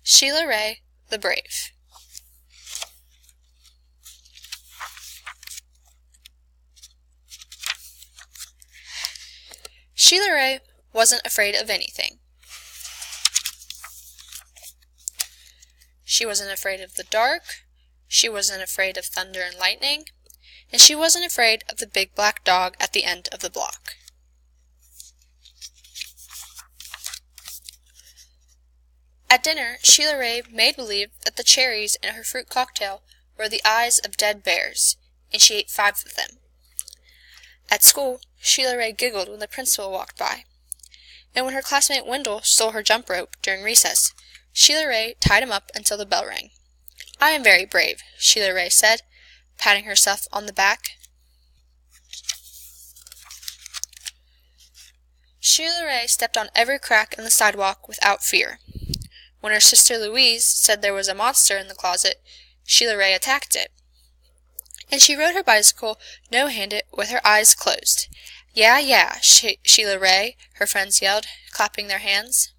Sheila Ray, the Brave. Sheila Ray wasn't afraid of anything. She wasn't afraid of the dark, she wasn't afraid of thunder and lightning, and she wasn't afraid of the big black dog at the end of the block. At dinner, Sheila Ray made believe that the cherries in her fruit cocktail were the eyes of dead bears, and she ate 5 of them. At school, Sheila Ray giggled when the principal walked by. And when her classmate Wendell stole her jump rope during recess, Sheila Ray tied him up until the bell rang. "I am very brave," Sheila Ray said, patting herself on the back. Sheila Ray stepped on every crack in the sidewalk without fear. When her sister Louise said there was a monster in the closet, Sheila Ray attacked it. And she rode her bicycle no-handed with her eyes closed. "Yeah, yeah, Sheila Ray," her friends yelled, clapping their hands.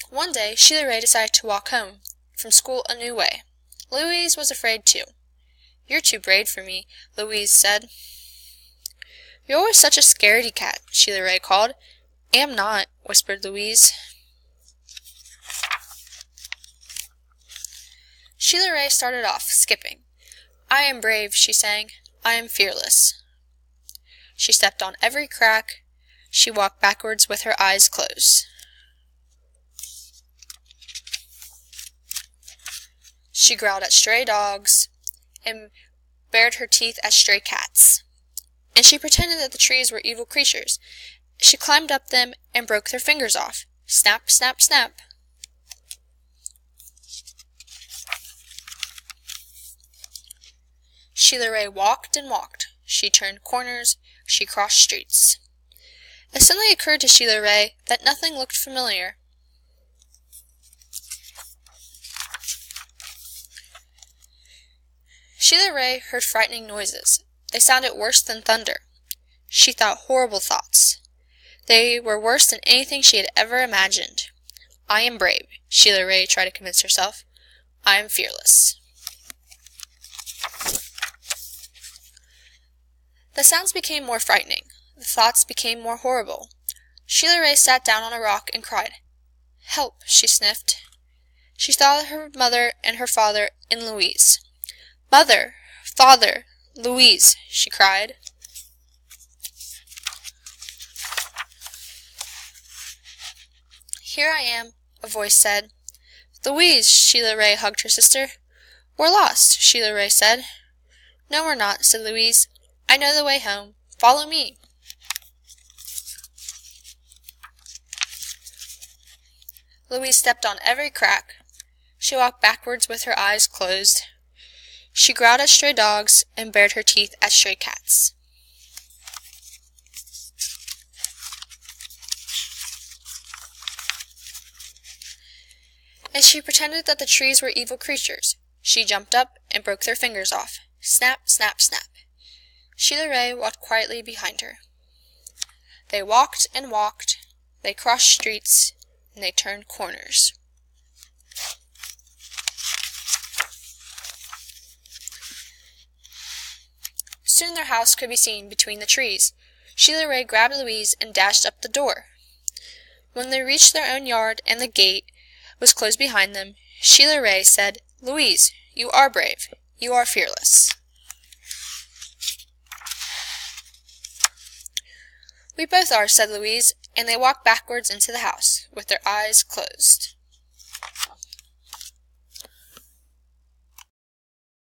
One day, Sheila Ray decided to walk home from school a new way. Louise was afraid too. "You're too brave for me," Louise said. "You're always such a scaredy cat," Sheila Ray called. "Am not," whispered Louise. Sheila Ray started off, skipping. "I am brave," she sang. "I am fearless." She stepped on every crack. She walked backwards with her eyes closed. She growled at stray dogs and bared her teeth at stray cats. And she pretended that the trees were evil creatures. She climbed up them and broke their fingers off. Snap, snap, snap. Sheila Ray walked and walked. She turned corners. She crossed streets. It suddenly occurred to Sheila Ray that nothing looked familiar. Sheila Ray heard frightening noises. They sounded worse than thunder. She thought horrible thoughts. They were worse than anything she had ever imagined. "I am brave," Sheila Ray tried to convince herself. "I am fearless." The sounds became more frightening. The thoughts became more horrible. Sheila Ray sat down on a rock and cried. "Help," she sniffed. She thought of her mother and her father and Louise. "Mother! Father! Louise!" she cried. "Here I am," a voice said. "Louise!" Sheila Ray hugged her sister. "We're lost," Sheila Ray said. "No, we're not," said Louise. "I know the way home. Follow me." Louise stepped on every crack. She walked backwards with her eyes closed. She growled at stray dogs and bared her teeth at stray cats. And she pretended that the trees were evil creatures. She jumped up and broke their fingers off. Snap, snap, snap. Sheila Ray walked quietly behind her. They walked and walked. They crossed streets, and they turned corners. Soon their house could be seen between the trees. Sheila Ray grabbed Louise and dashed up the door. When they reached their own yard and the gate was closed behind them, Sheila Ray said, "Louise, you are brave. You are fearless." "We both are," said Louise, and they walked backwards into the house, with their eyes closed.